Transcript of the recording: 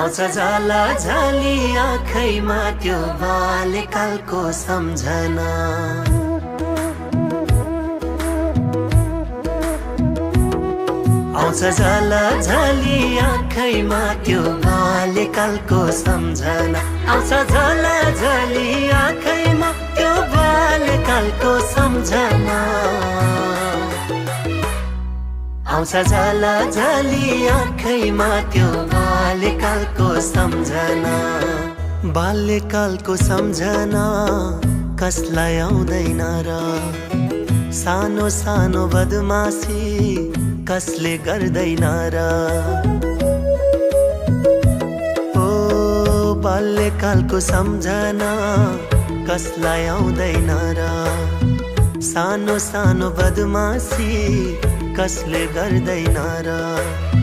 आउँछ झाला झाली आँखैमा त्यो बाल्यकालको सम्झना। आउँछ झाला झाली आँखैमा त्यो बाल्यकालको सम्झना। आउँछ झाला झाली आँखैमा त्यो बाल्यकालको सम्झना। आउँछ झाला झाली आँखैमा त्यो बाल्यकालको सम्झना। बाल्यकालको सम्झना कसलाई आउँदैन र, सानो सानो बदमासी कसले गर्दैन र। ओ बाल्यकालको सम्झना कसलाई आउँदैन र, सानो सानो बदमासी कसले गर्दैन र।